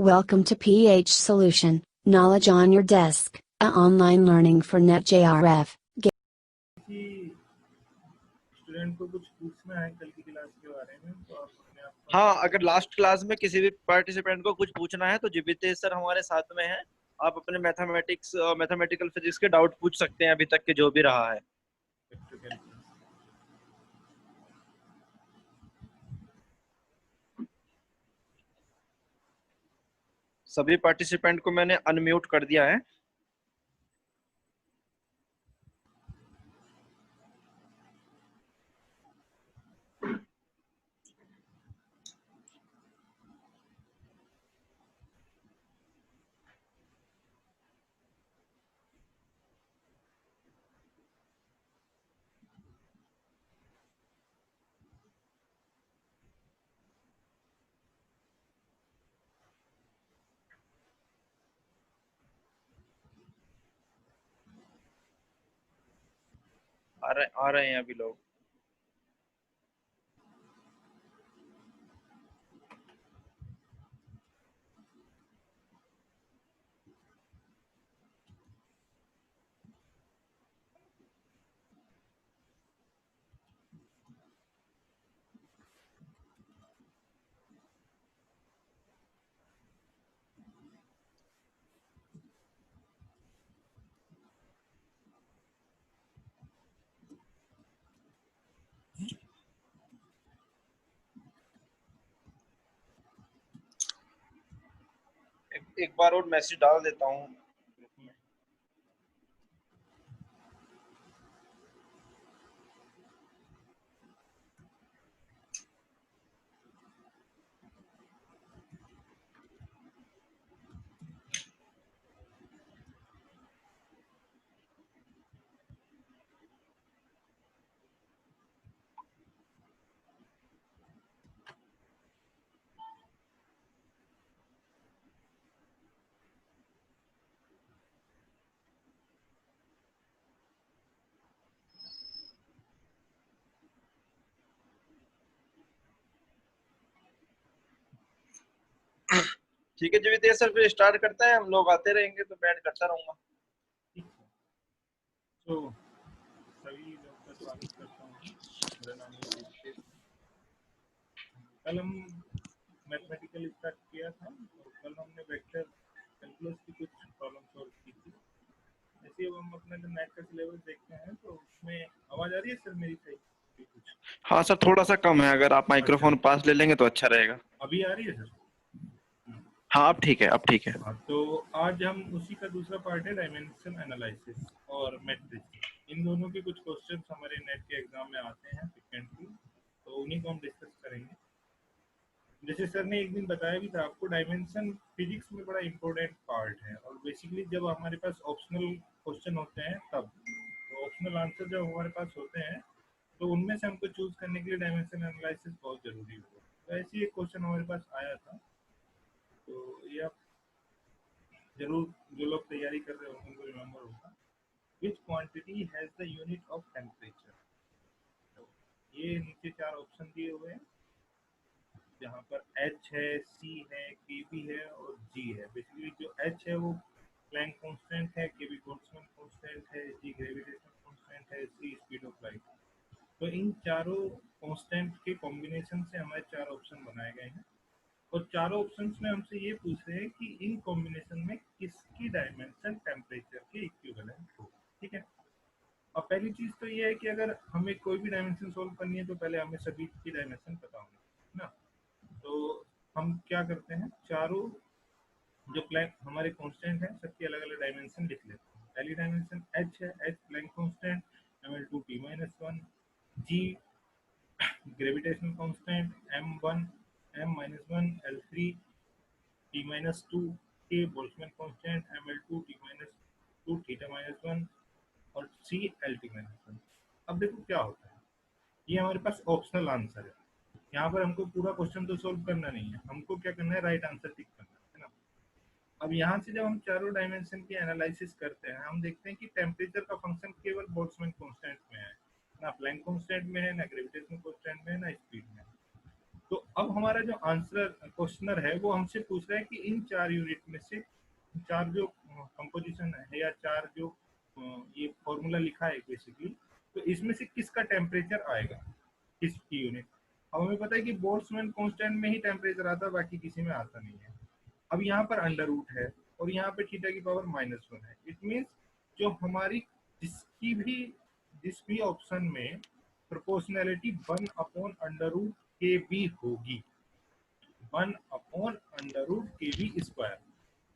Welcome to PH Solution, Knowledge on your desk, a online learning for NetJRF. कि student को कुछ पूछना है कल की क्लास के बारे में तो आप अपने आप हाँ, अगर लास्ट क्लास में किसी भी पार्टिसिपेंट को कुछ पूछना है तो जीवितेश सर हमारे साथ में हैं। आप अपने मैथमेटिकल फिजिक्स के डाउट पूछ सकते हैं अभी तक के जो भी रहा है। सभी पार्टिसिपेंट को मैंने अनम्यूट कर दिया है। आ रहे हैं अभी लोग। एक बार और मैसेज डाल देता हूँ। ठीक है जीवितेश सर, फिर स्टार्ट करते हैं। हम लोग आते रहेंगे तो मैं ऐड करता रहूंगा। तो सभी लोग का स्वागत करता हूँ। मेरा नाम है जीवितेश। कल हम मैथमेटिकल स्टार्ट किया था और कल हमने वेक्टर कैलकुलस की कुछ प्रॉब्लम सॉल्व की थी। ऐसे अब हम अपना जो मैथ का सिलेबस देखते हैं तो उसमें आवाज आ रही है सर मेरी सही? कुछ हाँ सर, थोड़ा सा कम है। अगर आप माइक्रोफोन पास ले लेंगे तो अच्छा रहेगा। अभी आ रही है सर? हाँ अब ठीक है, अब ठीक है। तो आज हम उसी का दूसरा पार्ट है डायमेंशन एनालिसिस और मैट्रिक्स। इन दोनों के कुछ क्वेश्चंस हमारे नेट के एग्जाम में आते हैं फ्रीक्वेंटली, तो उन्हीं को हम डिस्कस करेंगे। जैसे सर ने एक दिन बताया भी था आपको, डायमेंशन फिजिक्स में बड़ा इंपॉर्टेंट पार्ट है और बेसिकली जब हमारे पास ऑप्शनल क्वेश्चन होते हैं तब, तो ऑप्शनल आंसर जब हमारे पास होते हैं तो उनमें से हमको चूज करने के लिए डायमेंशन एनालिसिस बहुत जरूरी होता है। तो ऐसे ही एक क्वेश्चन हमारे पास आया था, तो ये आप जरूर जो लोग तैयारी कर रहे होंगे उनको रिमेम्बर होगा। विच quantity has the unit of temperature. तो ये नीचे चार ऑप्शन दिए हुए हैं जहाँ पर H है, C है, Kb है और G है। बेसिकली जो H है वो प्लैंक कांस्टेंट है, Kb बोल्ट्जमैन कांस्टेंट है, G ग्रेविटेशनल कांस्टेंट है, C स्पीड ऑफ लाइट। तो इन चारों कांस्टेंट के कॉम्बिनेशन से हमारे चार ऑप्शन बनाए गए हैं और चारों ऑप्शंस में हमसे ये पूछ रहे हैं कि इन कॉम्बिनेशन में किसकी डायमेंशन टेम्परेचर के इक्विवेलेंट हो। ठीक है। अब पहली चीज तो ये है कि अगर हमें कोई भी डायमेंशन सोल्व करनी है तो पहले हमें सभी की डायमेंशन पता होगी ना। तो हम क्या करते हैं, चारों जो प्लैंक हमारे कांस्टेंट है सबकी अलग अलग डायमेंशन लिख लेते हैं। पहली डायमेंशन H है, H Planck constant ml2t-1, G gravitational constant m1 m-1 L3 t-2, K Boltzmann constant ml2 t-2 थीटा-1 और C Lt-1। अब देखो क्या होता है, ये हमारे पास ऑप्शनल आंसर है। यहाँ पर हमको पूरा क्वेश्चन तो सोल्व करना नहीं है, हमको क्या करना है, राइट आंसर टिक करना है ना। अब यहाँ से जब हम चारों डायमेंशन की एनालिसिस करते हैं हम देखते हैं कि टेम्परेचर का फंक्शन केवल बोल्ट्जमैन कांस्टेंट में है, ना प्लैंक कांस्टेंट में है, ना ग्रेविटेशनल कांस्टेंट में है, ना स्पीड में। तो अब हमारा जो आंसर क्वेश्चनर है वो हमसे पूछ रहा है कि इन 4 यूनिट में से 4 जो कंपोजिशन है या 4 जो ये फॉर्मूला लिखा है बेसिकली, तो इसमें से किसका टेम्परेचर आएगा, किसकी यूनिट। अब हमें पता है कि बोल्ट्जमैन कांस्टेंट में ही टेम्परेचर आता है, बाकी किसी में आता नहीं है। अब यहाँ पर अंडर रूट है और यहाँ पे थीटा की पावर -1 है। इट मीन्स जो हमारी जिस भी ऑप्शन में प्रोपोर्शनैलिटी 1/√kb होगी, 1/√kb²,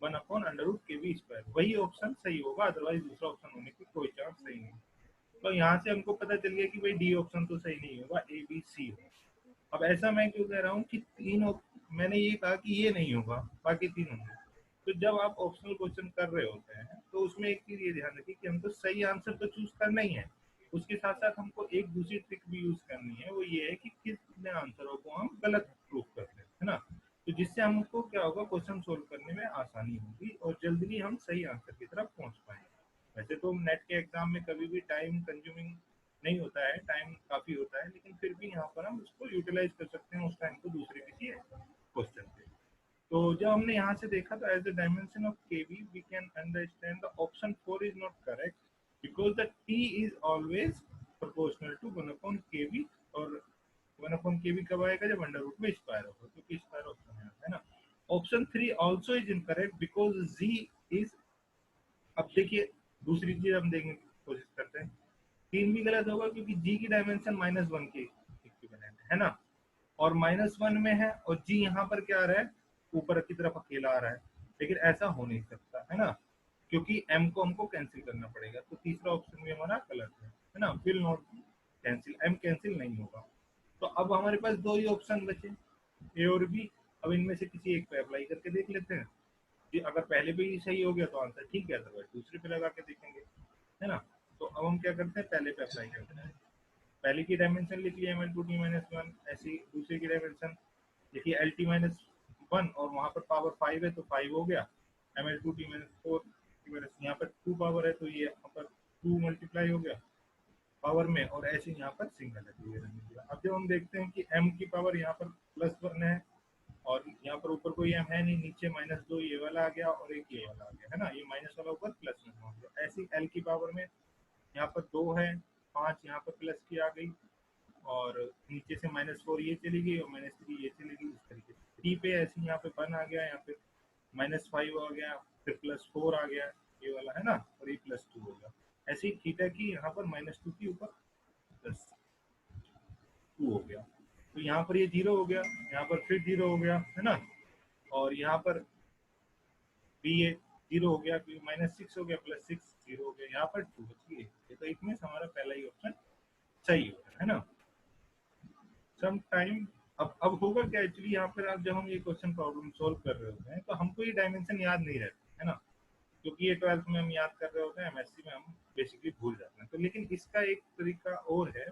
1/√kb², वही ऑप्शन सही होगा, अदरवाइज दूसरा ऑप्शन होने की कोई चांस सही नहीं। तो यहाँ से हमको पता चल गया कि भाई डी ऑप्शन तो सही नहीं होगा, ए बी सी होगा। अब ऐसा मैं क्यों कह रहा हूँ कि मैंने ये कहा कि ये नहीं होगा, बाकी 3 होंगे। तो जब आप ऑप्शनल क्वेश्चन कर रहे होते हैं तो उसमें एक चीज ये ध्यान रखिए कि हमको सही आंसर तो चूज करना ही है, उसके साथ साथ हमको एक दूसरी ट्रिक भी यूज करनी है, वो ये है कि कितने आंसरों को हम गलत प्रूफ करते हैं, है ना। तो जिससे हमको क्या होगा, क्वेश्चन सोल्व करने में आसानी होगी और जल्दी हम सही आंसर की तरफ पहुंच पाएंगे। वैसे तो नेट के एग्जाम में कभी भी टाइम कंज्यूमिंग नहीं होता है, टाइम काफी होता है, लेकिन फिर भी यहाँ पर हम उसको यूटिलाइज कर सकते हैं उस टाइम को दूसरे किसी क्वेश्चन पे। तो जब हमने यहाँ से देखा तो as the dimension of K V we can understand the option 4 is not correct because the T is always proportional to 1/kv, और 1/kv कब आएगा, जब अंडर रूट में स्क्वायर होगा, क्योंकि स्क्वायर ऑप्शन है ना। Option 3 also is incorrect because G is, अब देखिए दूसरी चीज हम देखने की कोशिश करते हैं, 3 भी गलत होगा क्योंकि जी की डायमेंशन -1 के इक्विवेलेंट है ना, और -1 में है, और जी यहाँ पर क्या आ रहा है, ऊपर की तरफ अकेला आ रहा है, लेकिन ऐसा हो नहीं सकता है ना, क्योंकि m को हमको कैंसिल करना पड़ेगा। तो तीसरा ऑप्शन भी हमारा गलत है ना, will not cancel, m cancel नहीं होगा। तो अब हमारे पास 2 ही ऑप्शन बचे, ए और बी। अब इनमें से किसी एक पे अप्लाई करके देख लेते हैं कि अगर पहले पे ही सही हो गया तो आंसर ठीक है, अदरवाइज दूसरे पे लगा के देखेंगे, है ना। तो अब हम क्या करते हैं, पहले पे अप्लाई करते हैं। पहले की डायमेंशन लिख लिया Ml2T-1, ऐसी दूसरे की डायमेंशन देखिए Lt-1, और वहां पर पावर 5 है तो 5 हो गया, Ml2T-4 यहाँ पर 2 पावर है तो ये यहाँ पर 2 मल्टीप्लाई हो गया पावर में, और ऐसे यहाँ पर सिंगल है तो ये रहने दिया। अब जब हम देखते हैं कि m की पावर यहाँ पर +1 है और यहाँ पर ऊपर कोई m है नहीं, नीचे -2 ये वाला आ गया और एक ये वाला आ गया, है ना, ये माइनस वाला ऊपर +1 हो गया। ऐसी l की पावर में यहाँ पर 2 है, 5 यहाँ पर प्लस की आ गई, और नीचे से -4 ये चली गई और -3 ये चली गई, इस तरीके से। टी पे ऐसे यहाँ पे 1 आ गया, यहाँ पे -5 आ गया, फिर +4 आ गया ये वाला, है ना, और ये +2 हो गया। ऐसे ही थीटा की यहाँ पर -2 की ऊपर +2 हो गया, तो यहाँ पर ये 0 हो गया, यहाँ पर फिर 0 हो गया, है ना, और यहाँ पर भी ये 0 हो गया, फिर -6 हो गया, +6 0 हो गया, यहाँ पर 2 बच गई। तो इट मींस हमारा पहला ही ऑप्शन सही हो गया, है ना। सम टाइम अब होगा क्या, एक्चुअली यहाँ पर आप जब हम ये क्वेश्चन प्रॉब्लम सोल्व कर रहे होते हैं तो हमको ये डायमेंशन याद नहीं रहती है ना, क्योंकि ये 12th में हम याद कर रहे होते हैं, एमएससी में हम बेसिकली भूल जाते हैं। तो लेकिन इसका एक तरीका और है,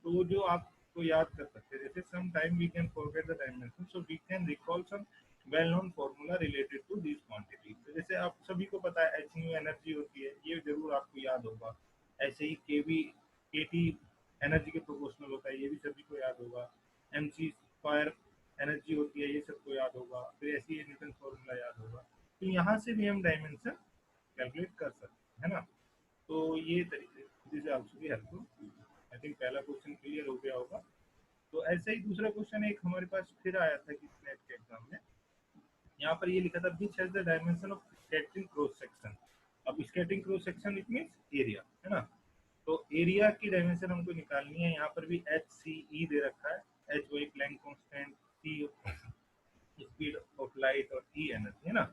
तो वो जो आपको याद कर सकते हैं, जैसे some time we can forget the dimension so we can recall some well known formula related to this quantity. तो जैसे आप सभी को पता है एच न्यू एनर्जी होती है, ये जरूर आपको याद होगा। ऐसे ही केवी केटी एनर्जी के प्रोपोर्शनल होता है, ये भी सभी को याद होगा। mc स्क्वायर एनर्जी होती है, ये सबको याद होगा। फिर ऐसे ही न्यूटन फॉर्मूला याद होगा। तो यहाँ से भी हम डायमेंशन कैलकुलेट कर सकते हैं, है ना। तो ये तरीके this is also be helpful. I think पहला क्वेश्चन क्लियर हो गया होगा। तो ऐसे ही दूसरा क्वेश्चन एक हमारे पास फिर आया था कि नेट के एग्जाम में, यहाँ पर ये लिखा था which has the dimension of scattering cross section. अब scattering cross section it means area, है ना। तो एरिया की डायमेंशन हमको निकालनी है। यहाँ पर भी HCE दे रखा है, H वही Planck constant, C speed of light और E एनर्जी, है ना।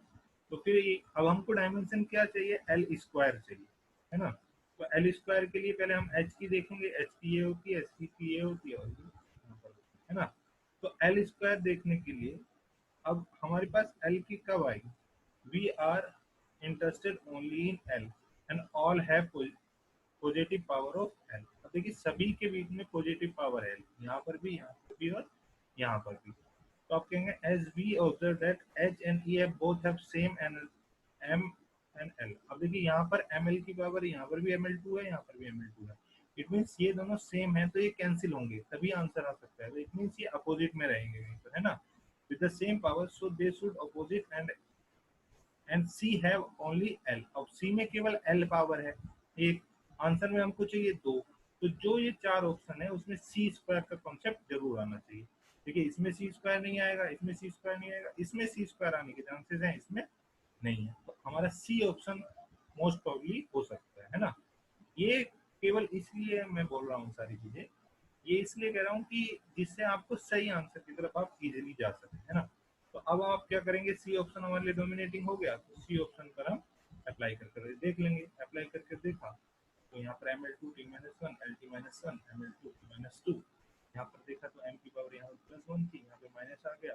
तो फिर अब हमको डायमेंशन क्या चाहिए, L स्क्वायर चाहिए, है ना। तो L स्क्वायर के लिए पहले हम H की देखेंगे, H की ये होती है, S की ये होती है, और यहाँ पर है ना। तो L स्क्वायर देखने के लिए अब हमारे पास L की कब आएगी, we are interested only in L and all have positive power of L। अब देखिए सभी के बीच में पॉजिटिव पावर है, यहाँ पर भी, यहाँ पर भी और यहाँ पर भी। तो आप कहेंगे as we observe that H and E have both have same M and L। अब देखिए यहाँ पर ML की पावर, यहाँ पर भी ML2 है, यहाँ पर भी ML2 है। इट मीन्स ये दोनों सेम है तो ये कैंसिल होंगे, तभी आंसर आ सकता है। तो इट मीन्स ये अपोजिट में रहेंगे कहीं पर, है ना, with the same power, so they should opposite and C have only L. अब सी में केवल एल पावर है एक, आंसर में हमको चाहिए दो, तो जो ये चार ऑप्शन है उसमें सी स्क्वायर का कॉन्सेप्ट जरूर आना चाहिए। देखिए इसमें सी स्क्वायर नहीं आएगा, इसमें सी स्क्वायर नहीं आएगा, इसमें सी स्क्वायर आने के चांसेस हैं, इसमें नहीं है, तो हमारा सी ऑप्शन मोस्ट प्रॉब्ली हो सकता है ना। ये केवल इसलिए मैं बोल रहा हूँ सारी चीजें, ये इसलिए कह रहा हूँ कि जिससे आपको सही आंसर की तरफ आप इजीली जा सकें, है ना। तो अब आप क्या करेंगे, सी ऑप्शन हमारे लिए डोमिनेटिंग हो गया, तो सी ऑप्शन पर हम अप्लाई करके देख लेंगे। अप्लाई करके देखा तो यहाँ पर ml2 t - 1 lt - 1 ml2 t - 2, यहाँ पर देखा तो m की पावर यहाँ पर +1 थी, यहाँ पे माइनस आ गया,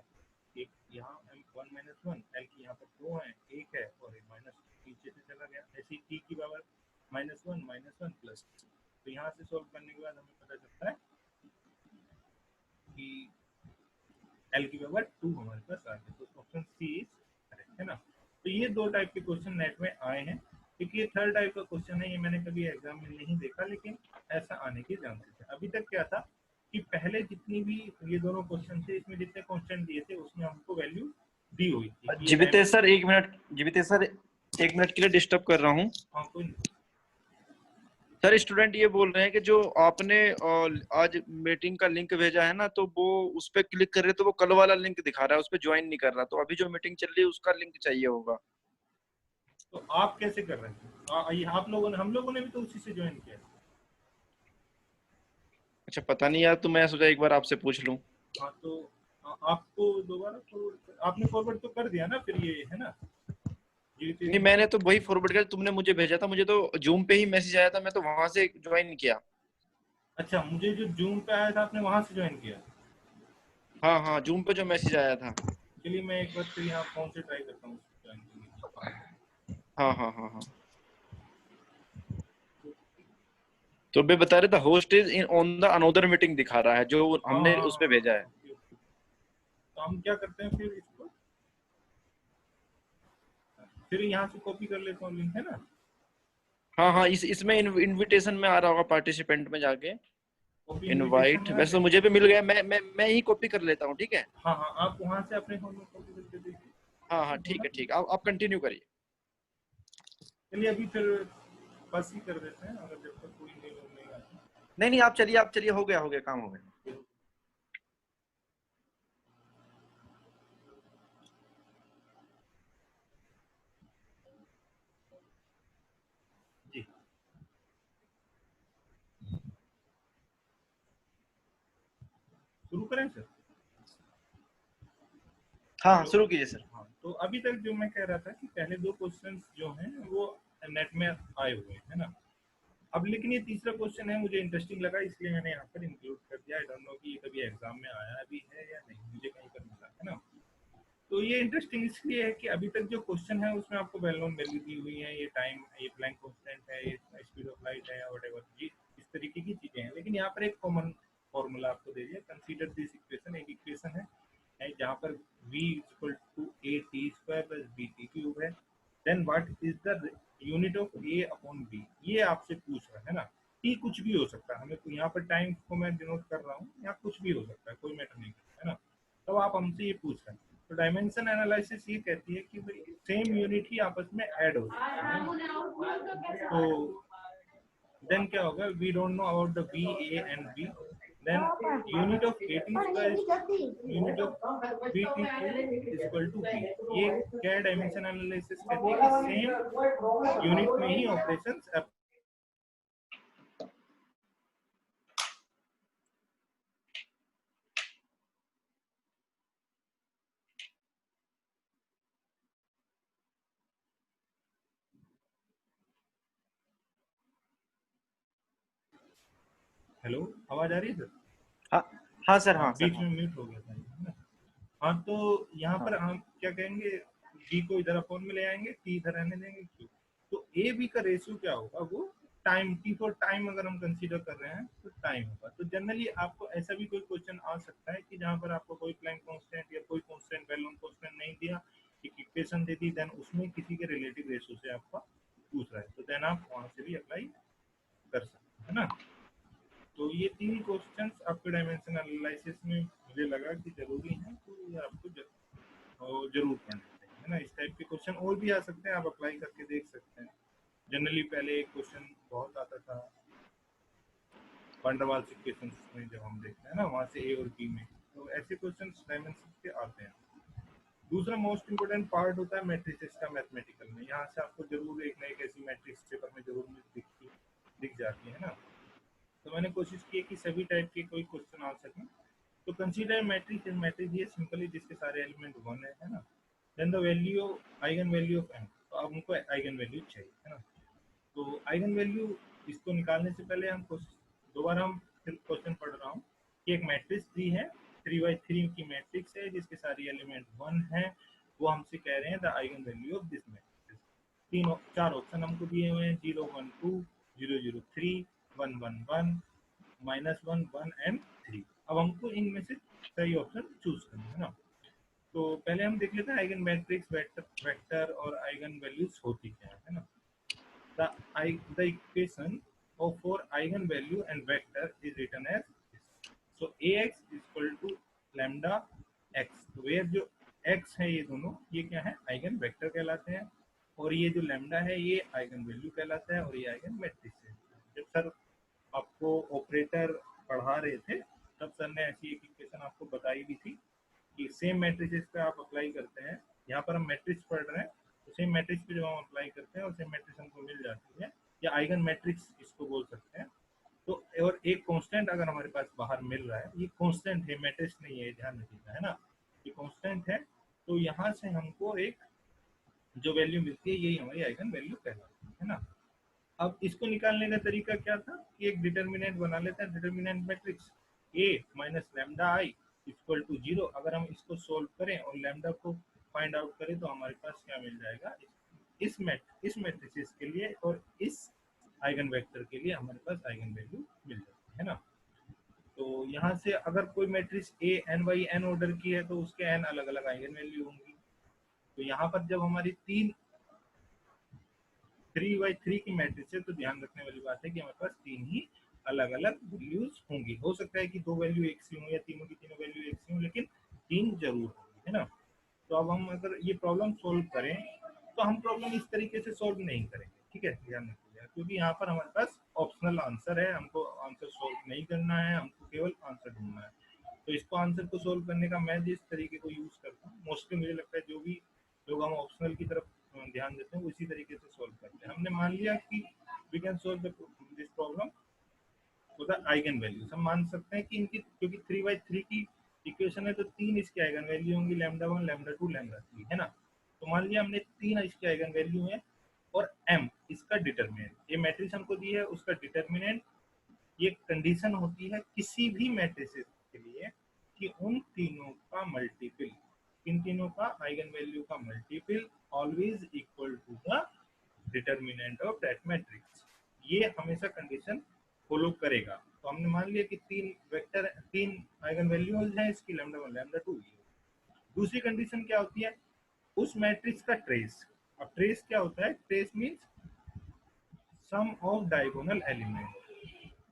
एक यहाँ m1 - 1 l की यहाँ पर 2 है, एक है, और एक माइनस नीचे से चला गया, ऐसे ही t की पावर -1 प्लस। तो यहाँ से सॉल्व करने के बाद हमें पता चलता है कि एल की पावर 2 हमारे पास आ गया, तो ऑप्शन सी इज करेक्ट, है ना। तो ये दो टाइप के क्वेश्चन नेट में आए हैं, क्योंकि ये थर्ड टाइप का क्वेश्चन है, ये मैंने कभी एग्जाम में नहीं देखा, लेकिन ऐसा आने के चांसेस है। अभी तक क्या था कि पहले जितनी भी ये दोनों क्वेश्चन थे, इसमें जितने कांस्टेंट दिए थे उसमें हमको वैल्यू दी हुई थी। जीवितेश सर एक मिनट के लिए डिस्टर्ब कर रहा हूँ। हाँ कोई नहीं। सर स्टूडेंट ये बोल रहे हैं कि जो आपने आज मीटिंग का लिंक भेजा है ना, तो वो उस पर क्लिक कर रहे तो वो कल वाला लिंक दिखा रहा है, उस पर ज्वाइन नहीं कर रहा, तो अभी जो मीटिंग चल रही है उसका लिंक चाहिए होगा। तो आप कैसे कर रहे थे? ये आप लोगों ने, हम लोगों ने भी तो उसी से ज्वाइन किया। अच्छा पता नहीं यार, तो मैं सोचा एक बार आपसे पूछ लूं। हाँ तो आपको दोबारा आपने फॉरवर्ड तो कर दिया ना फिर, ये है ना। नहीं मैंने तो वही फॉरवर्ड किया, तुमने मुझे भेजा था, मुझे तो जूम पे ही मैसेज आया था, मैं तो वहां से ज्वाइन किया। अच्छा, मुझे जो जूम पे आया था आपने वहां से ज्वाइन किया? हाँ हाँ, जूम पे जो मैसेज आया था। चलिए मैं एक बार फिर यहाँ फोन से ट्राई करता हूँ ज्वाइन करने की। हाँ हाँ हाँ हाँ। तो मैं बता रहा था host is in on the another meeting दिखा रहा है, जो हमने उस पे भेजा है। Okay, okay. तो हम क्या करते हैं फिर इसको, फिर यहाँ से कॉपी कर लेता हूँ लिंक, है ना। हाँ हाँ, इसमें इनविटेशन में आ रहा होगा, पार्टिसिपेंट में जाके कॉपी इनविटेशन इनवाइट, में आ वैसे तो गया। मुझे भी मिल गया, मैं ही कॉपी कर लेता हूँ, ठीक है। हाँ हाँ, आप वहाँ से अपने फोन में कॉपी करके देखिए। हाँ हाँ ठीक है, ठीक है, आप कंटिन्यू करिए। चलिए अभी फिर बस ही कर देते हैं, अगर जब तक कोई नहीं आता। नहीं नहीं, आप चलिए, हो गया काम हो गया। जी शुरू करें सर? हाँ शुरू कीजिए सर। हाँ, तो अभी तक जो मैं कह रहा था कि पहले दो क्वेश्चंस जो हैं वो नेट में आए हुए हैं, है ना। अब लेकिन ये तीसरा क्वेश्चन है, मुझे इंटरेस्टिंग लगा इसलिए मैंने यहाँ पर इंक्लूड कर दिया। आई डोंट नो कि ये कभी एग्जाम में आया भी है या नहीं, मुझे कहीं पर मिला है ना। तो ये इंटरेस्टिंग इसलिए है कि अभी तक जो क्वेश्चन है उसमें आपको वेल नोन वैल्यू दी हुई है, ये टाइम, ये प्लैंक कांस्टेंट है, ये स्पीड ऑफ लाइट है, व्हाटएवर, ये इस तरीके की चीजें हैं। लेकिन यहाँ पर एक कॉमन फॉर्मूला आपको दे दिया, कंसीडर दिस इक्वेशन, एक इक्वेशन है जहाँ पर v equal to a t square plus b t cube है, then what is the unit of a upon b, ये आपसे पूछ रहा है ना। t कुछ भी हो सकता है, हमें तो यहाँ पर टाइम को मैं डिनोट कर रहा हूँ, यहाँ कुछ भी हो सकता है, कोई मैटर नहीं करता, है ना। तो आप हमसे ये पूछ रहे हैं, तो डायमेंशन एनालिसिस ये कहती है कि भाई सेम यूनिट ही आपस में ऐड हो सकता है। तो देन क्या होगा, we don't know about the B A and B, then unit of AT square unit of BT is equal to B। ये क्या डायमेंशन एनालिसिस कहती है कि सेम यूनिट में ही ऑपरेशंस। हेलो, आवाज आ रही है सर? हाँ हाँ सर, हाँ हाँ सर, बीच हाँ में म्यूट हो गया था, है ना। हाँ तो यहाँ हाँ। पर हम क्या कहेंगे, बी को इधर अपॉन में ले आएंगे, टी इधर रहने देंगे, क्यू। तो ए बी का रेशियो क्या होगा, वो टाइम, टी फॉर टाइम अगर हम कंसीडर कर रहे हैं तो टाइम होगा। तो जनरली आपको ऐसा भी कोई क्वेश्चन आ सकता है कि जहाँ पर आपको कोई प्लैंक कांस्टेंट या कोई कांस्टेंट, वेल नोन कांस्टेंट नहीं दिया, एक इक्वेशन दे दी, देन उसमें किसी के रिलेटिव रेशियो से आपका पूछ रहा है, तो देन आप वहां से भी अप्लाई कर सकते हैं, है ना। तो ये 3 क्वेश्चंस आपके डायमेंशन एनालिसिस में मुझे लगा कि जरूरी है, तो ये आपको जरूर पढ़ना चाहिए, है ना। इस टाइप के क्वेश्चन और भी आ सकते हैं, आप अप्लाई करके देख सकते हैं। जनरली पहले एक क्वेश्चन बहुत आता था वंडरवाल्स इक्वेशंस में, जब हम देखते हैं ना वहाँ से ए और बी में, तो ऐसे क्वेश्चन डायमेंशन के आते हैं। दूसरा मोस्ट इंपोर्टेंट पार्ट होता है मैट्रिसेस का मैथमेटिकल में। यहाँ से आपको जरूर एक ना एक ऐसी मैट्रिक्स पेपर में जरूर दिख जाती है ना। तो मैंने कोशिश की कि सभी टाइप के कोई क्वेश्चन आ सकें। तो कंसीडर मैट्रिक्स ये सिंपली जिसके सारे एलिमेंट 1 है ना। Then the value eigen value of m, तो अब हमको आइगन वैल्यू चाहिए, है ना। तो आइगन वैल्यू इसको निकालने से पहले हम दोबारा हम फिर क्वेश्चन पढ़ रहा हूँ कि एक मैट्रिक्स दी है, 3x3 की मैट्रिक्स है जिसके सारी एलिमेंट 1 है। वो हमसे कह रहे हैं the eigen value of this matrix. चार ऑप्शन हमको दिए हुए हैं, 0 1 2 0 0 3 1 1 1 -1 1 एंड 3। अब हमको इनमें से सही ऑप्शन चूज करना है ना। तो पहले हम देख लेते हैं आइगन मैट्रिक्स, वेक्टर और आइगन वैल्यूज होती क्या है ना। The equation of for eigenvalue and vector is written as this. So ax is equal to lambda x, तो where जो x है ये दोनों ये क्या है, आइगन वेक्टर कहलाते हैं, और ये जो लैम्डा है ये आइगन वैल्यू कहलाता है, और ये आइगन मैट्रिक्स है। जब सर आपको ऑपरेटर पढ़ा रहे थे तब सर ने ऐसी एक इक्वेशन आपको बताई भी थी कि सेम मैट्रिसेस पे आप अप्लाई करते हैं। यहाँ पर हम मैट्रिक्स पढ़ रहे हैं, तो सेम मैट्रिक्स पे जब हम अप्लाई करते हैं और सेम मैट्रिक्स हमको मिल जाती है, या आइगन मैट्रिक्स इसको बोल सकते हैं। तो और एक कांस्टेंट अगर हमारे पास बाहर मिल रहा है, ये कांस्टेंट है, मैट्रिक्स नहीं है, ध्यान रखिएगा, है ना। ये कांस्टेंट है, तो यहाँ से हमको एक जो वैल्यू मिलती है यही हमारी आइगन वैल्यू कहलाती है ना। अब इसको निकालने का तरीका क्या था कि एक डिटर्मिनेंट बना लेते हैं, determinant matrix a minus lambda I equal to 0। अगर हम इसको सोल्व करें और लैम्डा को फाइंड आउट करें तो हमारे पास क्या मिल जाएगा, इस मैट्रिक्स के लिए और इस आइगन वेक्टर के लिए हमारे पास आइगन वैल्यू मिल जाती है ना। तो यहाँ से अगर कोई matrix a n by n order की है तो उसके n अलग अलग आइगन वैल्यू होंगी। तो यहाँ पर जब हमारी 3x3 की मैट्रिक्स है तो ध्यान रखने वाली बात है कि हमारे पास 3 ही अलग अलग वैल्यूज होंगी। हो सकता है कि 2 वैल्यू एक सी हो या तीनों की तीनों वैल्यू एक सी हो, लेकिन 3 जरूर होंगी, है ना। तो अब हम अगर ये प्रॉब्लम सोल्व करें तो हम प्रॉब्लम इस तरीके से सोल्व नहीं करेंगे, ठीक है, ध्यान रखिएगा, क्योंकि यहाँ पर हमारे पास ऑप्शनल आंसर है, हमको आंसर सोल्व नहीं करना है, हमको केवल आंसर ढूंढना है। तो इसको आंसर को सोल्व करने का मैं जिस तरीके को यूज करता हूँ, मोस्टली मुझे लगता है जो भी लोग हम ऑप्शनल की तरफ ध्यान देते हैं उसी तरीके से सोल्व करते हैं। हमने मान लिया कि we can solve this problem for the eigen values. हम मान सकते हैं कि इनकी क्योंकि 3x3 की इक्वेशन है तो 3 इसकी आइगन वैल्यू होंगी, लैम्डा 1 लैम्डा 2 लैम्डा 3, है ना। तो मान लिया हमने 3 इसकी आइगन वैल्यू है और m इसका डिटर्मिनेंट, ये मैट्रिक्स हमको दी है उसका डिटर्मिनेंट। ये कंडीशन होती है किसी भी मैट्रिसेस के लिए कि उन तीनों का मल्टीपल, इन तीनों का आइगन वैल्यू का multiple always equal to the determinant of that matrix. ये हमेशा कंडीशन फॉलो करेगा। तो हमने मान लिया कि 3 आइगन वैल्यूज हैं इसकी, लैम्डा 1 लैम्डा 2। दूसरी कंडीशन क्या होती है, उस मैट्रिक्स का ट्रेस। अब ट्रेस क्या होता है, trace means sum of diagonal element.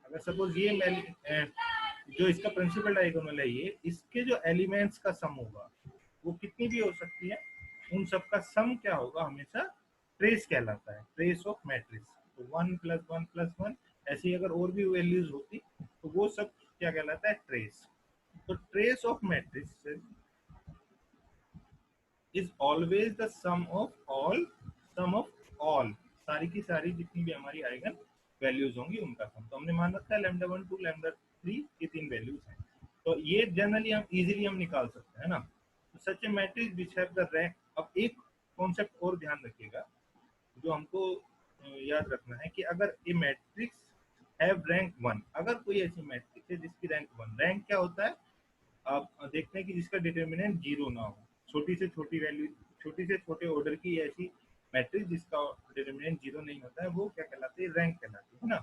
अगर सपोज ये जो इसका प्रिंसिपल डायगोनल है ये, इसके जो एलिमेंट्स का सम होगा वो कितनी भी हो सकती है, उन सब का सम क्या होगा, हमेशा ट्रेस कहलाता है, ट्रेस ऑफ मैट्रिक्स। तो 1 + 1 + 1 ऐसी अगर और भी वैल्यूज होती तो वो सब क्या कहलाता है, ट्रेस। तो trace of matrix is always the sum of all, सारी की सारी जितनी भी हमारी आइगन वैल्यूज होंगी उनका सम। तो हमने मान रखा है लैम्डा 1 2 लैम्डा 3 ये 3 वैल्यूज हैं, तो ये जनरली हम इजीली हम निकाल सकते हैं ना। तो such a matrix which have the rank. अब एक कॉन्सेप्ट और ध्यान रखिएगा जो हमको याद रखना है कि अगर ये मैट्रिक्स हैव रैंक 1, अगर कोई ऐसी मैट्रिक्स है जिसकी रैंक 1, रैंक क्या होता है, आप देखते हैं कि जिसका डिटर्मिनेंट 0 ना हो, छोटी से छोटी वैल्यू, छोटी से छोटे ऑर्डर की ऐसी मैट्रिक्स जिसका डिटर्मिनेंट 0 नहीं होता है वो क्या कहलाती है, रैंक कहलाती है ना।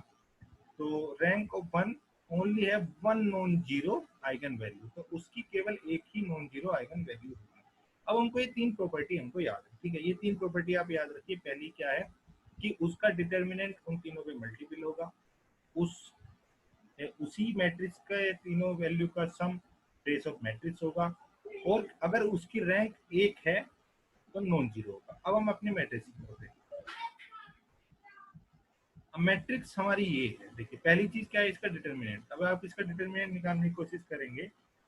तो रैंक ऑफ 1 ओनली है 1 नॉन जीरो आइगन वैल्यू, तो उसकी केवल एक ही नॉन जीरो आइगन वैल्यू होगी। अब हमको ये 3 प्रॉपर्टी हमको याद है, ठीक है, ये 3 प्रॉपर्टी आप याद रखिए। पहली क्या है कि उसका डिटर्मिनेंट उन तीनों पे मल्टीपल होगा, उस उसी मैट्रिक्स का तीनों वैल्यू का सम ट्रेस ऑफ मैट्रिक्स होगा, और अगर उसकी रैंक 1 है तो नॉन जीरो होगा। अब हम अपनी मैट्रिक्स को देखें। अब मैट्रिक्स हमारी ये है, देखिए पहली चीज क्या है, इसका डिटर्मिनेंट। अब आप इसका डिटर्मिनेंट निकालने की कोशिश करेंगे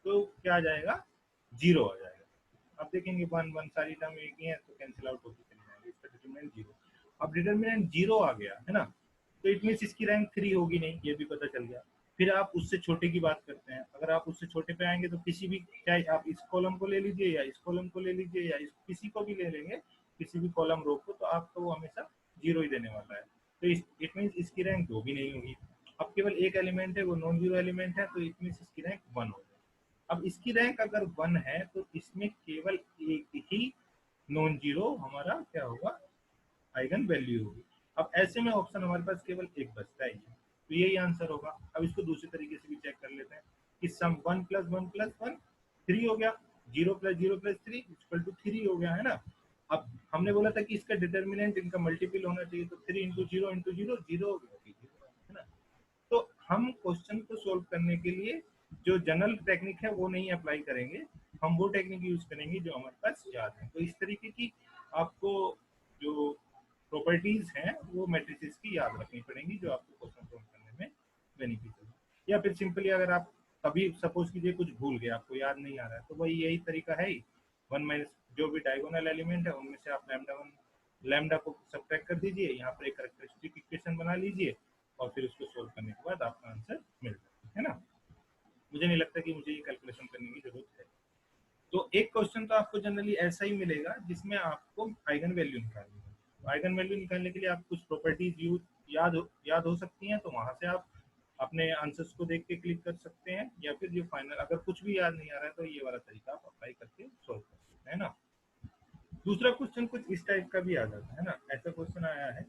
तो क्या आ जाएगा, जीरो आ जाएगा। अब देखेंगे 1 1 सारी टर्म एक ही है तो कैंसिल आउट होकर चले जाएंगे, इसका डिटर्मिनेंट जीरो। अब डिटर्मिनेंट जीरो आ गया है ना, तो इट मीन्स इसकी रैंक 3 होगी नहीं, ये भी पता चल गया। फिर आप उससे छोटे की बात करते हैं, अगर आप उससे छोटे पे आएंगे तो किसी भी, चाहे आप इस कॉलम को ले लीजिए या इस कॉलम को ले लीजिए या किसी को भी ले लेंगे, किसी भी कॉलम रो को, तो आपको वो हमेशा जीरो ही देने वाला है। तो इट मीन्स इसकी रैंक 2 भी नहीं होगी। अब केवल एक एलिमेंट है, वो नॉन जीरो एलिमेंट है, तो इट मीन्स इसकी रैंक 1 होगी। अब इसकी रैंक अगर 1 है तो इसमें केवल एक ही नॉन जीरो हमारा क्या होगा, आइगन वैल्यू होगी। अब ऐसे में ऑप्शन हमारे पास केवल एक बचता है, तो यही आंसर होगा। अब इसको दूसरे तरीके से भी चेक कर लेते हैं कि सम 1 + 1 + 1 3 हो गया, 0 + 0 + 3 = 3 हो गया, है ना। अब हमने बोला था कि इसका डिटर्मिनेंट इनका मल्टीपल होना चाहिए, तो 3 × 0 × 0 0 हो गया, है ना। तो हम क्वेश्चन को सोल्व करने के लिए जो जनरल टेक्निक है वो नहीं अप्लाई करेंगे, हम वो टेक्निक यूज करेंगे जो हमारे पास याद है। तो इस तरीके की आपको जो प्रॉपर्टीज हैं वो मैट्रिसेस की याद रखनी पड़ेंगी, जो आपको क्वेश्चन सोल्व करने में बेनिफिशियल। या फिर सिंपली अगर आप कभी सपोज कीजिए कुछ भूल गए, आपको याद नहीं आ रहा है, तो वही यही तरीका है ही, 1 माइनस जो भी डायगोनल एलिमेंट है उनमें से आप लैम्डा को सब्ट्रैक्ट कर दीजिए, यहाँ पर एक कैरेक्टरिस्टिक इक्वेशन बना लीजिए, और फिर उसको सोल्व करने के बाद आपका आंसर मिल जाता है ना। मुझे नहीं लगता कि मुझे ये कैलकुलेशन करने की जरूरत है। तो एक क्वेश्चन तो आपको जनरली ऐसा ही मिलेगा जिसमें आपको आइगन वैल्यू निकालनी है। तो आइगन वैल्यू निकालने के लिए आप कुछ प्रॉपर्टीज याद हो सकती हैं, तो वहां से आप अपने आंसर्स को देख के क्लिक कर सकते हैं, या फिर जो फाइनल अगर कुछ भी याद नहीं आ रहा है तो ये वाला तरीका आप अप्लाई करके सोल्व कर सकते हैं ना। दूसरा क्वेश्चन कुछ इस टाइप का भी आ जाता है ना, ऐसा क्वेश्चन आया है,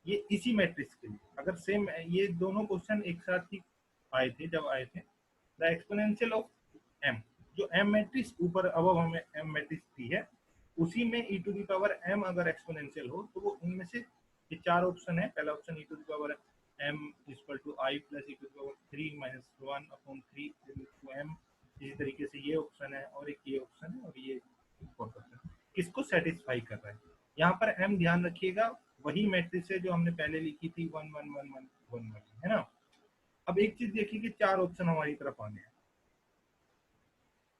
ये इसी मैट्रिक्स के लिए, अगर सेम ये दोनों क्वेश्चन एक साथ ही आए थे, जब आए थे, द एक्सपोनेंशियल ऑफ m, जो m मैट्रिक्स ऊपर अब हमें m मैट्रिक्स दी है, उसी में e⁻m अगर एक्सपोनेंशियल हो तो वो उनमें से ये चार ऑप्शन है। पहला option e⁻m = i + e⁻3 - 1/3 × m, इसी तरीके से ये ऑप्शन है, और एक ये ऑप्शन है, और ये ऑप्शन किसको सेटिस्फाई कर रहा है। यहाँ पर m ध्यान रखिएगा वही मैट्रिक्स है जो हमने पहले लिखी थी 1 1 1 1 1 1, है ना। अब एक चीज देखिए कि चार ऑप्शन हमारी तरफ आने हैं,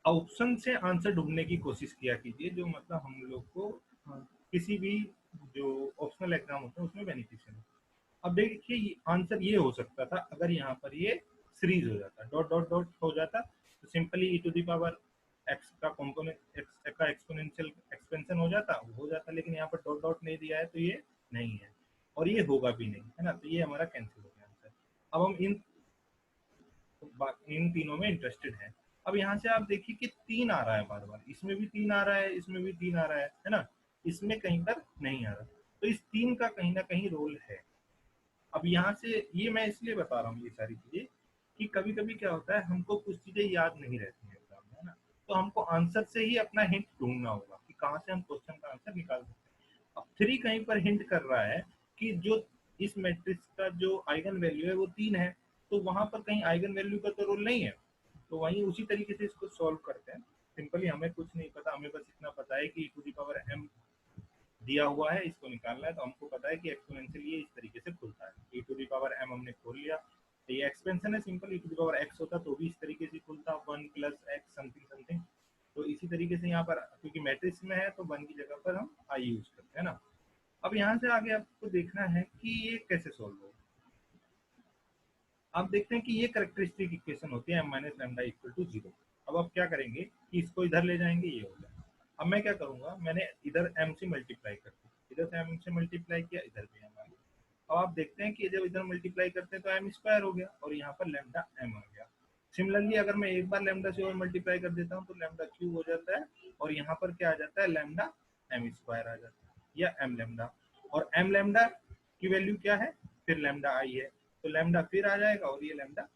ऑप्शन से आंसर ढूंढने की कोशिश किया कीजिए, जो मतलब हम लोग को किसी भी जो ऑप्शनल एग्जाम होते हैं उसमें बेनिफिशियल है। अब देखिए आंसर ये हो सकता था अगर यहाँ पर ये सीरीज हो जाता, डॉट डॉट डॉट हो जाता, तो सिंपली e⁻x का कॉम्पोनेंट x का एक्सपोनेंशियल एक्सपेंशन हो जाता, लेकिन यहाँ पर डॉट डॉट नहीं दिया है तो ये नहीं है, और ये होगा भी नहीं, है ना, तो ये हमारा कैंसिल हो गया आंसर। अब हम इन तीनों में इंटरेस्टेड हैं। अब यहाँ से आप देखिए कि 3 आ रहा है बार बार, इसमें भी 3 आ रहा है, इसमें भी 3 आ रहा है ना, इसमें कहीं पर नहीं आ रहा, तो इस 3 का कहीं ना कहीं रोल है। अब यहाँ से ये मैं इसलिए बता रहा हूँ ये सारी चीजें कि कभी कभी क्या होता है, हमको कुछ चीजें याद नहीं रहती है एग्जाम में, है ना, तो हमको आंसर से ही अपना हिंट ढूंढना होगा कि कहाँ से हम क्वेश्चन का आंसर निकाल सकते हैं। अब 3 कहीं पर हिंट कर रहा है कि जो इस मैट्रिक्स का जो आइगन वैल्यू है वो 3 है, तो वहां पर कहीं आइगन वैल्यू का तो रोल नहीं है, तो वहीं उसी तरीके से इसको सॉल्व करते हैं। सिंपली हमें कुछ नहीं पता, हमें बस इतना पता है कि e⁻m दिया हुआ है, इसको निकालना है, तो हमको पता है कि एक्सपोनेंशियल ये इस तरीके से खुलता है। e⁻m हमने खोल लिया, तो ये एक्सपेंशन है, सिंपल e⁻x होता तो भी इस तरीके से खुलता, 1 + x समथिंग समथिंग। तो इसी तरीके से यहाँ पर क्योंकि मैट्रिक्स में है तो 1 की जगह पर हम i यूज करते हैं ना। अब यहाँ से आगे आपको देखना है कि ये कैसे सोल्व होगा। आप देखते हैं कि ये कैरेक्टरिस्टिक इक्वेशन होती है m - λ = 0। अब आप क्या करेंगे कि इसको इधर ले जाएंगे, ये हो जाएगा। अब मैं क्या करूंगा, मैंने इधर m से मल्टीप्लाई कर दिया, इधर से m से मल्टीप्लाई किया, इधर भी m आ गया। अब आप देखते हैं कि जब इधर मल्टीप्लाई करते हैं तो m² हो गया, और यहाँ पर लैम्डा m आ गया। सिमिलरली अगर मैं एक बार लैम्डा से और मल्टीप्लाई कर देता हूँ तो λ³ हो जाता है, और यहाँ पर क्या आ जाता है, लैम्डा m² आ जाता है, या m लैम्डा, और m लैम्डा की वैल्यू क्या है, फिर लैम्डा i है, तो लैम्डा फिर आ जाएगा, और ये लैम्डा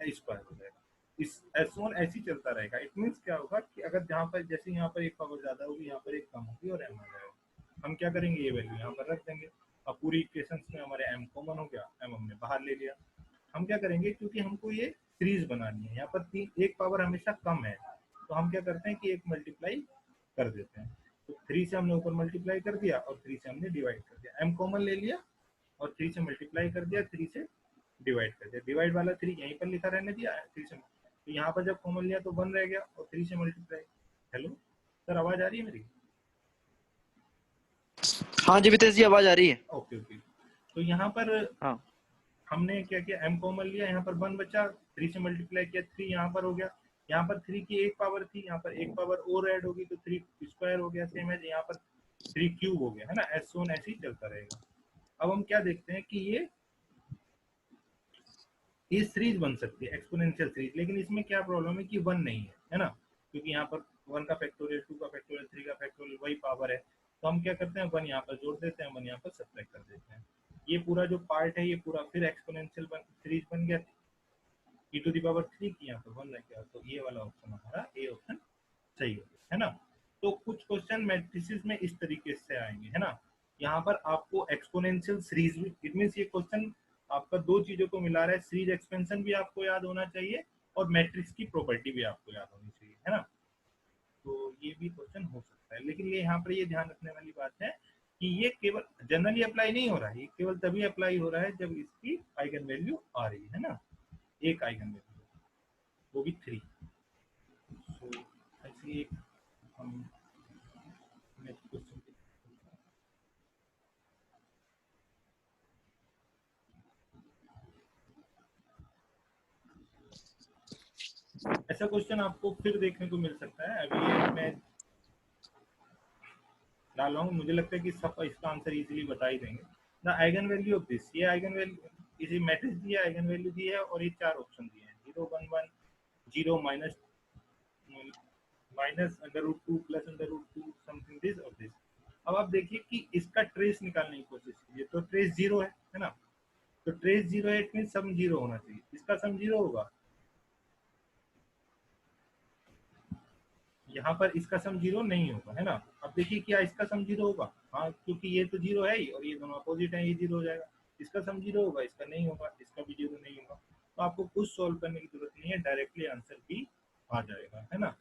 i² हो जाएगा। इस S1 ऐसे ही चलता रहेगा। इट मीन्स क्या होगा कि अगर जहाँ पर जैसे यहाँ पर एक पावर ज्यादा होगी, यहाँ पर एक कम होगी, और m आ जाएगा। हम क्या करेंगे, ये वैल्यू यहाँ पर रख देंगे। अब पूरी इक्वेशंस में हमारे m कॉमन हो गया, m हमने बाहर ले लिया। हम क्या करेंगे, क्योंकि हमको ये सीरीज बनानी है, यहाँ पर एक पावर हमेशा कम है, तो हम क्या करते हैं कि एक मल्टीप्लाई कर देते हैं। तो 3 से हमने ऊपर मल्टीप्लाई कर दिया और 3 से हमने डिवाइड कर दिया, m कॉमन ले लिया और 3 से मल्टीप्लाई कर दिया, 3 से डिवाइड कर दिया, डिवाइड वाला 3 यहीं पर लिखा रहने दिया 3 से, तो यहाँ पर जब कॉमन लिया तो 1 रह गया और 3 से मल्टीप्लाई। हेलो सर, आवाज आ रही है मेरी? हाँ जी वितेश जी, आवाज आ रही है। Okay okay. तो यहाँ पर हाँ हमने क्या किया, m कॉमन लिया, यहाँ पर 1 बचा, 3 से मल्टीप्लाई किया, 3 यहाँ पर हो गया, यहाँ पर 3 की एक पावर थी, यहाँ पर एक पावर और ऐड होगी तो 3 स्क्वायर हो गया, सेम है यहाँ पर 3 क्यूब हो गया, है ना, ऐसे ऐसे ही चलता रहेगा। अब हम क्या देखते हैं कि ये सीरीज बन सकती है, एक्सपोनेंशियल सीरीज, लेकिन इसमें क्या प्रॉब्लम है कि 1 नहीं है ना, क्योंकि यहाँ पर 1 का फैक्टोरियल, 2 का फैक्टोरियल, 3 का फैक्टोरियल वही पावर है, तो हम क्या करते हैं 1 यहाँ पर जोड़ देते हैं, 1 यहाँ पर सब्ट्रैक्ट कर देते हैं। ये पूरा जो पार्ट है ये पूरा फिर एक्सपोनेंशियल सीरीज बन गया, e टू द पावर 3 की यहाँ पर 1 रह गया, तो ये वाला ऑप्शन हमारा ए ऑप्शन सही है ना। तो कुछ क्वेश्चन मैट्रिसेस में इस तरीके से आएंगे, है ना। यहाँ पर आपको एक्सपोनेंशियल सीरीज भी, इट मींस ये क्वेश्चन आपका दो चीजों को मिला रहा है, सीरीज एक्सपेंशन भी आपको याद होना चाहिए और मैट्रिक्स की प्रॉपर्टी भी आपको याद होनी चाहिए, है ना। तो ये भी क्वेश्चन हो सकता है, लेकिन ये यहाँ पर ये ध्यान रखने वाली बात है कि ये केवल जनरली अप्लाई नहीं हो रहा है, ये केवल तभी अप्लाई हो रहा है जब इसकी आइगन वैल्यू आ रही है ना, एक आइगन वैल्यू, वो भी 3। तो ऐसे एक हम नेक्स्ट क्वेश्चन, ऐसा क्वेश्चन आपको फिर देखने को मिल सकता है। अभी ये मैं डाल रहा हूँ, मुझे लगता है कि सब इसका आंसर इजीली बता ही देंगे। The eigen value of this, ये आइगन वैल्यू, इसी मैट्रिक्स दिया, आइगन वैल्यू दी है और ये 4 ऑप्शन दिए हैं, 0 1 1 0 माइनस √2 प्लस √2 समथिंग दिस और दिस। अब आप देखिए कि इसका ट्रेस निकालने की कोशिश कीजिए, तो ट्रेस 0 है ना, तो ट्रेस 0 है, इट मीन सम 0 होना चाहिए, इसका सम 0 होगा, यहाँ पर इसका सम 0 नहीं होगा, है ना। अब देखिए क्या इसका सम 0 होगा, हाँ, क्योंकि ये तो 0 है ही और ये दोनों अपोजिट है, ये 0 हो जाएगा, इसका सम 0 होगा, इसका नहीं होगा, इसका भी 0 नहीं होगा, तो आपको कुछ सॉल्व करने की जरूरत नहीं है, डायरेक्टली आंसर भी आ जाएगा, है ना।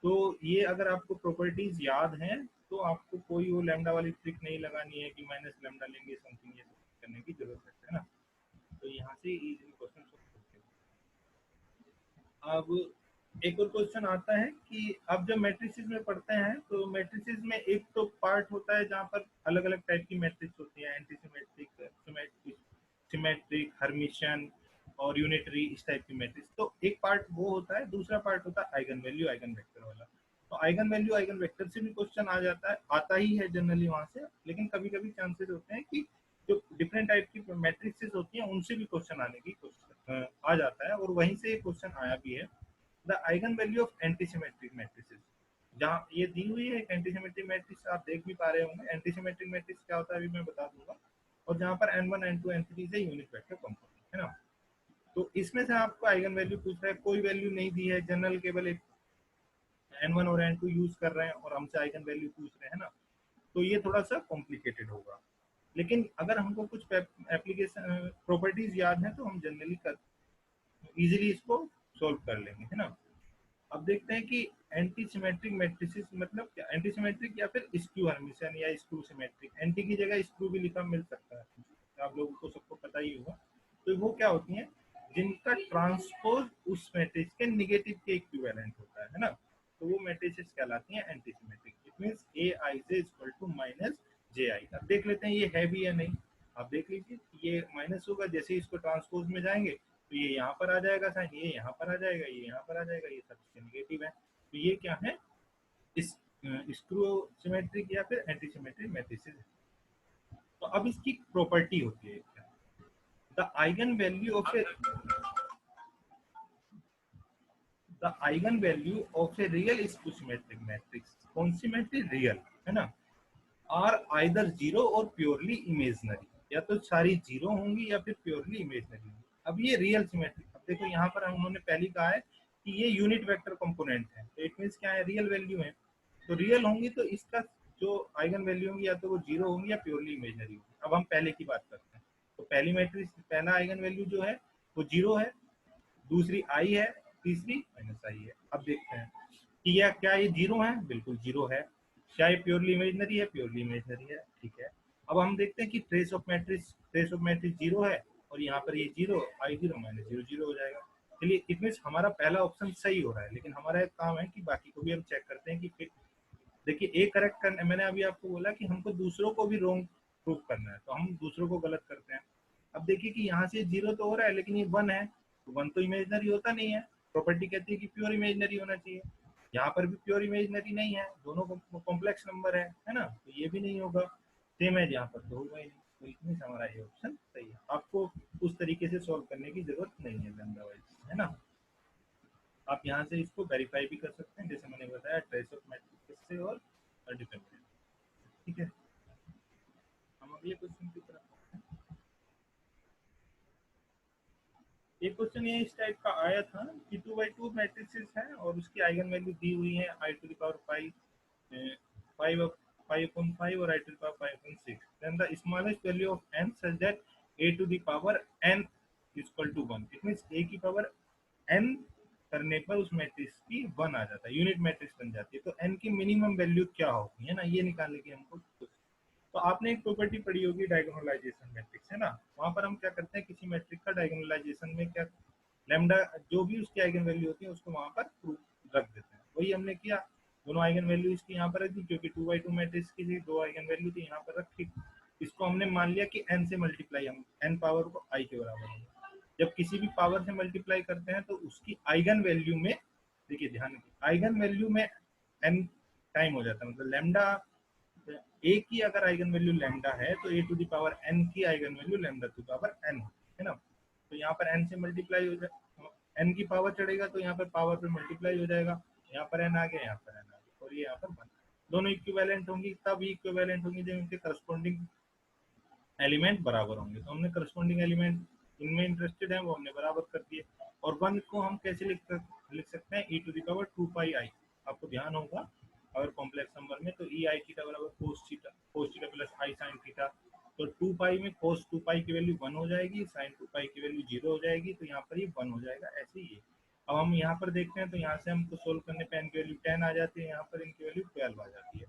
तो ये अगर आपको प्रॉपर्टीज याद हैं तो आपको कोई वो लैम्डा वाली ट्रिक नहीं लगानी है कि माइनस लैम्डा लेंगे समथिंग, ये करने की जरूरत है ना। तो यहाँ से इजीली क्वेश्चन सॉल्व करते हैं। अब एक और क्वेश्चन आता है कि अब जब मैट्रिसेस में पढ़ते हैं तो मैट्रिसेस में एक तो पार्ट होता है जहाँ पर अलग अलग टाइप की मैट्रिक्स होती है, एंटीसिमेट्रिक, सिमेट्रिक, हर्मिशियन और यूनिटरी, इस टाइप की मैट्रिक्स। तो एक पार्ट वो होता है, दूसरा पार्ट होता है आइगन वैल्यू आइगन वेक्टर वाला। तो आइगन वैल्यू आइगन वेक्टर से भी क्वेश्चन आ जाता है, आता ही है जनरली वहां से, लेकिन कभी कभी चांसेस होते हैं कि जो डिफरेंट टाइप की मैट्रिक्सेस होती हैं उनसे भी क्वेश्चन आने की क्वेश्चन आ जाता है, और वहीं से क्वेश्चन आया भी है। The eigen value of antisymmetric matrices, जहाँ ये दी हुई है एक एंटीसिमेट्रिक मैट्रिक्स, आप देख भी पा रहे होंगे। एंटीसिमेट्रिक मैट्रिक्स क्या होता है अभी मैं बता दूंगा, और जहाँ पर n1 n2 n3 से यूनिट वेक्टर कंपोनेंट, है ना। तो इसमें से आपको आइगन वैल्यू पूछ रहा है, कोई वैल्यू नहीं दी है, जनरल केवल एक n1 और n2 यूज कर रहे हैं और हमसे आइगन वैल्यू पूछ रहे हैं ना, तो ये थोड़ा सा कॉम्प्लिकेटेड होगा। लेकिन अगर हमको कुछ एप्लीकेशन प्रॉपर्टीज याद है तो हम जनरली इजीली इसको सोल्व कर लेंगे, है ना। अब देखते हैं कि एंटी सिमेट्रिक मैट्रिसेस मतलब क्या, एंटी सिमेट्रिक या फिर स्क्यू हर्मिशियन या स्क्यू सिमेट्रिक, एंटी की जगह स्क्यू भी लिखा मिल सकता है, आप लोगों को सबको पता ही होगा। तो वो क्या होती हैं, जिनका ट्रांसपोज उस मैट्रिक्स के निगेटिव के इक्विवेलेंट होता है ना, तो वो मैट्रिसेस कहलाती हैं anti symmetric. It means aij equal to minus ji। अब देख लेते हैं ये है भी या नहीं, आप देख लीजिए ये माइनस होगा, जैसे इसको ट्रांसपोज में जाएंगे तो ये यहाँ पर आ जाएगा साइन, ये यहाँ पर आ जाएगा, ये यहाँ पर आ जाएगा, ये सबसे नेगेटिव है। तो ये क्या है, इस स्क्रू सिमेट्रिक या फिर एंटी सिमेट्रिक मैट्रिसेस है। तो अब इसकी प्रॉपर्टी होती है the eigen value of A the eigen value of a real screw symmetric matrix, कौन सी मैट्रिक्स, रियल, है ना, आर आइदर जीरो और प्योरली इमेजनरी, या तो सारी जीरो होंगी या फिर प्योरली इमेजनरी होंगी। अब ये रियल सिमेट्रिक, अब देखो यहाँ पर उन्होंने पहले कहा है कि ये यूनिट वेक्टर कंपोनेंट है, तो इट मींस क्या है, रियल वैल्यू है, तो रियल होंगी तो इसका जो आइगन वैल्यू होंगी या तो वो जीरो होंगी या प्योरली इमेजनरी होंगी। अब हम पहले की बात करते हैं, तो पहली मैट्रिक्स पहला आइगन वैल्यू जो है वो 0 है, दूसरी आई है, तीसरी माइनस आई है। अब देखते हैं कि यह क्या ये 0 है, बिल्कुल 0 है। क्या ये प्योरली इमेजिनरी है, प्योरली इमेजिनरी है, ठीक है। अब हम देखते हैं कि ट्रेस ऑफ मैट्रिक्स 0 है और यहाँ पर ये 0 आई 0 माइनस 0 0 हो जाएगा। चलिए इट मीन्स हमारा पहला ऑप्शन सही हो रहा है, लेकिन हमारा एक काम है कि बाकी को भी हम चेक करते हैं कि देखिए ए करेक्ट करना, मैंने अभी आपको बोला कि हमको दूसरों को भी रॉन्ग प्रूव करना है, तो हम दूसरों को गलत करते हैं। अब देखिए कि यहाँ से 0 तो हो रहा है, लेकिन ये 1 है, तो 1 तो इमेजिनरी होता नहीं है। प्रॉपर्टी कहती है कि प्योर इमेजिनरी होना चाहिए। यहाँ पर भी प्योर इमेजिनरी नहीं है, दोनों कॉम्प्लेक्स नंबर है ना, तो ये भी नहीं होगा। सेम है यहाँ पर तो होगा ही नहीं, तो इसमें से हमारा ये ऑप्शन सही है। आपको उस तरीके से सॉल्व करने की जरूरत नहीं है लैम्डा वाइज, है ना। आप यहाँ से इसको वेरीफाई भी कर सकते हैं, जैसे मैंने बताया ट्रेस ऑफ मैट्रिक्स से और डिपेंडेंट। ठीक है, हम अगले क्वेश्चन की तरफ आते हैं। एक क्वेश्चन ये इस टाइप का आया था कि 2 by 2 मैट्रिसेस है और उसकी आइगन वैल्यू दी हुई है आई टू द पावर 5 और I to the power 5/6। Then the smallest value of n such that a to the power n equal to 1। It means a की पावर n करने पर उस मैट्रिक्स की 1 आ जाता है, यूनिट मैट्रिक्स बन जाती है। तो n की मिनिमम वैल्यू क्या होगी, है ना, ये निकालने की हमको। तो आपने एक प्रॉपर्टी पढ़ी होगी डायगोनलाइजेशन मैट्रिक्स, है ना। वहां पर हम क्या करते हैं, किसी मैट्रिक्स का डायगोनलाइजेशन में क्या लैम्डा जो भी उसकी आइगन वैल्यू होती है उसको वहां पर प्रूफ रख देते हैं। वही हमने किया, दोनों आइगन वैल्यू इसकी यहाँ पर रख दी, क्योंकि 2 by 2 मैट्रिक्स की थी, 2 आइगन वैल्यू थी, यहाँ पर रखी। इसको हमने मान लिया कि n से मल्टीप्लाई, हम n पावर को i के बराबर होगा। जब किसी भी पावर से मल्टीप्लाई करते हैं तो उसकी आइगन वैल्यू में, देखिए ध्यान रखिए, आइगन वैल्यू में n टाइम हो जाता है। मतलब लैम्डा a की अगर आइगन वैल्यू लैम्डा है तो a to the power n की eigen value lambda to the power n है ना। तो यहाँ पर n से मल्टीप्लाई हो जाए, n की पावर चढ़ेगा तो यहाँ पर पावर पे मल्टीप्लाई हो जाएगा, यहाँ पर n आ गया, यहाँ पर n आ गया, और ये यहाँ पर 1। दोनों इक्विवेलेंट होंगी, तब इक्विवेलेंट होंगी जब इनके करस्पॉन्डिंग एलिमेंट बराबर होंगे। तो हमने करस्पॉन्डिंग एलिमेंट इनमें इंटरेस्टेड है वो हमने बराबर कर दिए। और 1 को हम कैसे लिख सकते हैं, e to the power 2 pi i। आपको ध्यान होगा अगर कॉम्प्लेक्स नंबर में तो e i थीटा बराबर cos theta plus i sin theta. तो 2 pi में cos 2 pi की वैल्यू 1 हो जाएगी, sin 2 pi की वैल्यू 0 हो जाएगी, तो यहाँ पर ये 1 हो जाएगा। ऐसे ही है। अब हम यहाँ पर देखते हैं तो यहाँ से हमको सोल्व करने पे n की वैल्यू 10 आ जाती है, यहाँ पर इनकी वैल्यू 12 आ जाती है।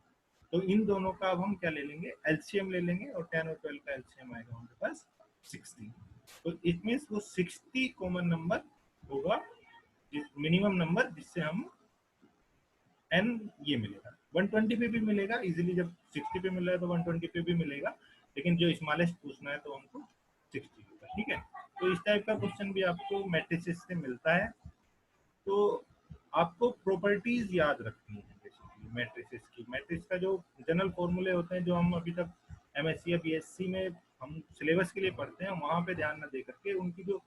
तो इन दोनों का अब हम क्या ले लेंगे, एलसीएम ले लेंगे, और 10 और 12 का एलसीएम आएगा हमारे पास 60। तो इट मींस वो 60 कॉमन नंबर होगा, मिनिमम नंबर, जिससे हम n ये मिलेगा। 120 पे भी मिलेगा इजीली, जब 60 पे मिल रहा है तो 120 पे भी मिलेगा, लेकिन जो स्मॉलेस्ट पूछना है तो हमको 60 होगा। ठीक है, तो इस टाइप का क्वेश्चन भी आपको मैट्रिसेस से मिलता है। तो आपको प्रॉपर्टीज याद रखनी है बेसिकली मैट्रिसेस की। मैट्रिक्स का जो जनरल फॉर्मूले होते हैं, जो हम अभी तक एमएससी या बीएससी में हम सिलेबस के लिए पढ़ते हैं, वहां पे ध्यान न दे करके उनकी जो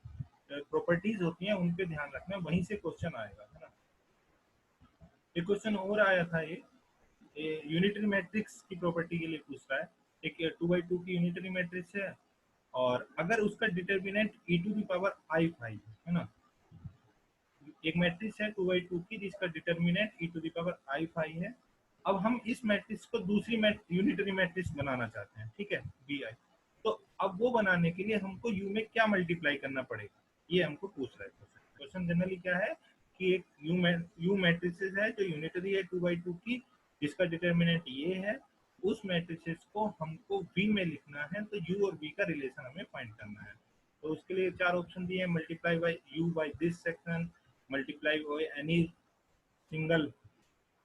प्रॉपर्टीज होती हैं उन पे ध्यान रखना, वहीं से क्वेश्चन आएगा, है ना। एक क्वेश्चन और आया था, ये यूनिटरी मैट्रिक्स की प्रॉपर्टी के लिए पूछ रहा है। एक 2 by 2 की यूनिटरी मैट्रिक्स है और अगर उसका determinant e to the power i5 है ना। एक मैट्रिक्स है 2 by 2 की जिसका determinant e to the power i5 है। अब हम इस मैट्रिक्स को दूसरी यूनिटरी मैट्रिक्स बनाना चाहते हैं, ठीक है, bi। तो अब वो बनाने के लिए हमको u में क्या मल्टीप्लाई करना पड़ेगा, ये हमको पूछ रहा है क्वेश्चन। क्वेश्चन जनरली क्या है कि एक u मैट्रिक्स है जो यूनिटरी है 2 by 2 की, जिसका डिटर्मिनेंट ये है। उस मैट्रिक्स को हमको v में लिखना है, तो u और v का रिलेशन हमें फाइंड करना है। तो उसके लिए 4 ऑप्शन दिए हैं, multiply by u by this section, multiply by any single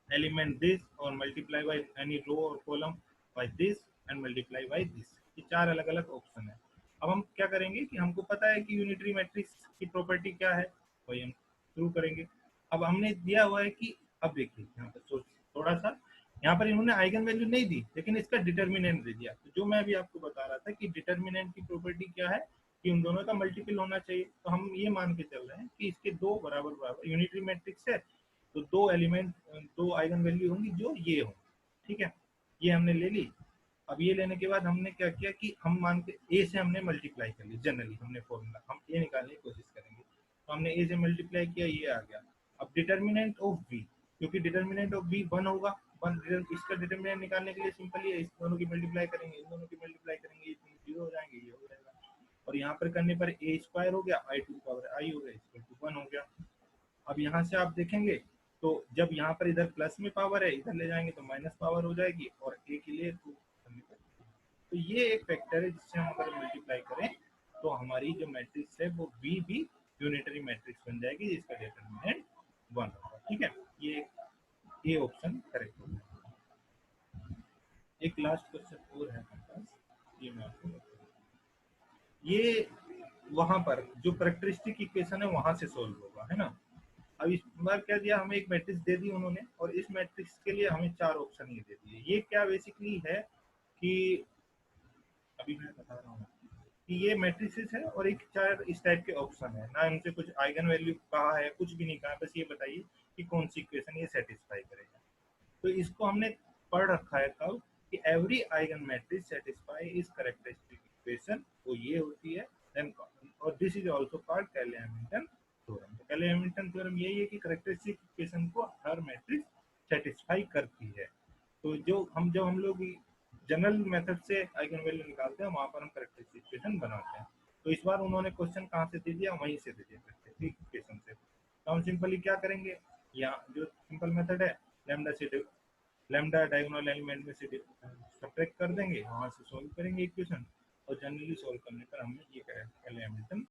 element this, और मल्टीप्लाई बाय एनी रो और column by this, and multiply by this. ये 4 अलग अलग ऑप्शन है। अब हम क्या करेंगे कि हमको पता है कि यूनिटरी मैट्रिक्स की प्रॉपर्टी क्या है, वही हम शुरू करेंगे। अब हमने दिया हुआ है कि, अब देखिए यहाँ पर थोड़ा सा, यहाँ पर इन्होंने आइगन वैल्यू नहीं दी लेकिन इसका डिटर्मिनेंट दे दिया। तो जो मैं अभी आपको बता रहा था कि डिटर्मिनेंट की प्रॉपर्टी क्या है कि उन दोनों का मल्टीपल होना चाहिए। तो हम ये मान के चल रहे हैं कि इसके दो बराबर बराबर यूनिटरी मैट्रिक्स है, तो दो एलिमेंट, दो आइगन वैल्यू होंगी जो ये हों। ठीक है, ये हमने ले ली। अब ये लेने के बाद हमने क्या किया कि हम मान के ए से हमने मल्टीप्लाई कर ली। जनरली हमने फॉर्मूला हम ए निकालने की कोशिश करेंगे, तो हमने ए से मल्टीप्लाई किया, ये आ गया। अब डिटर्मिनेंट ऑफ बी, क्योंकि डिटर्मिनेंट ऑफ बी 1 होगा, इसका डिटर्मिनेंट निकालने के लिए सिंपल ही है, इस दोनों की मल्टीप्लाई करेंगे, इन दोनों की मल्टीप्लाई करेंगे, ये 0 हो जाएंगे, ये हो जाएगा। और यहाँ पर करने पर ए स्क्वायर हो गया, आई टू द पावर आई हो गया, इक्वल टू 1 हो गया। अब यहाँ से आप देखेंगे तो जब यहाँ पर इधर प्लस में पावर है, इधर ले जाएंगे तो माइनस पावर हो जाएगी, और ए के लिए तो ये एक फैक्टर है जिससे हम अगर मल्टीप्लाई करें तो हमारी जो मैट्रिक्स है वो बी भी यूनिटरी मैट्रिक्स बन जाएगी, जिसका डिटरमिनेंट 1 होगा। ठीक है, ये ऑप्शन करेक्ट होगा। एक लास्ट क्वेश्चन और है हमारे पास, ये मैं आपको बताऊं। ये वहां पर जो करेक्टरिस्टिक इक्वेशन है वहां से सोल्व होगा, है ना। अब इस बार क्या दिया, हमें एक मैट्रिक्स दे दी उन्होंने, और इस मैट्रिक्स के लिए हमें 4 ऑप्शन ये दे दिए। ये क्या बेसिकली है कि अभी मैं बता रहा हूँ कि ये मैट्रिसेस है और एक 4 इस टाइप के ऑप्शन है ना, इनसे कुछ आइगन वैल्यू कहा है, कुछ भी नहीं कहा, बस ये बताइए कि कौन सी इक्वेशन ये सेटिस्फाई करेगा। तो इसको हमने पढ़ रखा है कब कि एवरी आइगन मैट्रिक्स सेटिस्फाई इस कैरेक्टरिस्टिक इक्वेशन, वो ये होती है देन, और this is also called Cayley Hamilton theorem. तो कैले-हैमिल्टन थ्योरम यही है कि कैरेक्टरिस्टिक इक्वेशन को हर मैट्रिक्स सेटिस्फाई करती है। तो जो हम लोग जनरल मेथड से आइगन वैल्यू निकालते हैं, वहां पर हम कैरेक्टरिस्टिक इक्वेशन बनाते हैं। तो इस बार उन्होंने क्वेश्चन कहाँ से दे दिया, वहीं से दे दिया कैरेक्टरिस्टिक इक्वेशन से। तो हम सिंपली क्या करेंगे, यहाँ जो सिंपल मेथड है, लैम्डा डायगोनल एलिमेंट में से सब्ट्रैक्ट कर देंगे, वहां से सॉल्व करेंगे इक्वेशन, और जनरली सॉल्व करने पर हमें ये कैले-हैमिल्टन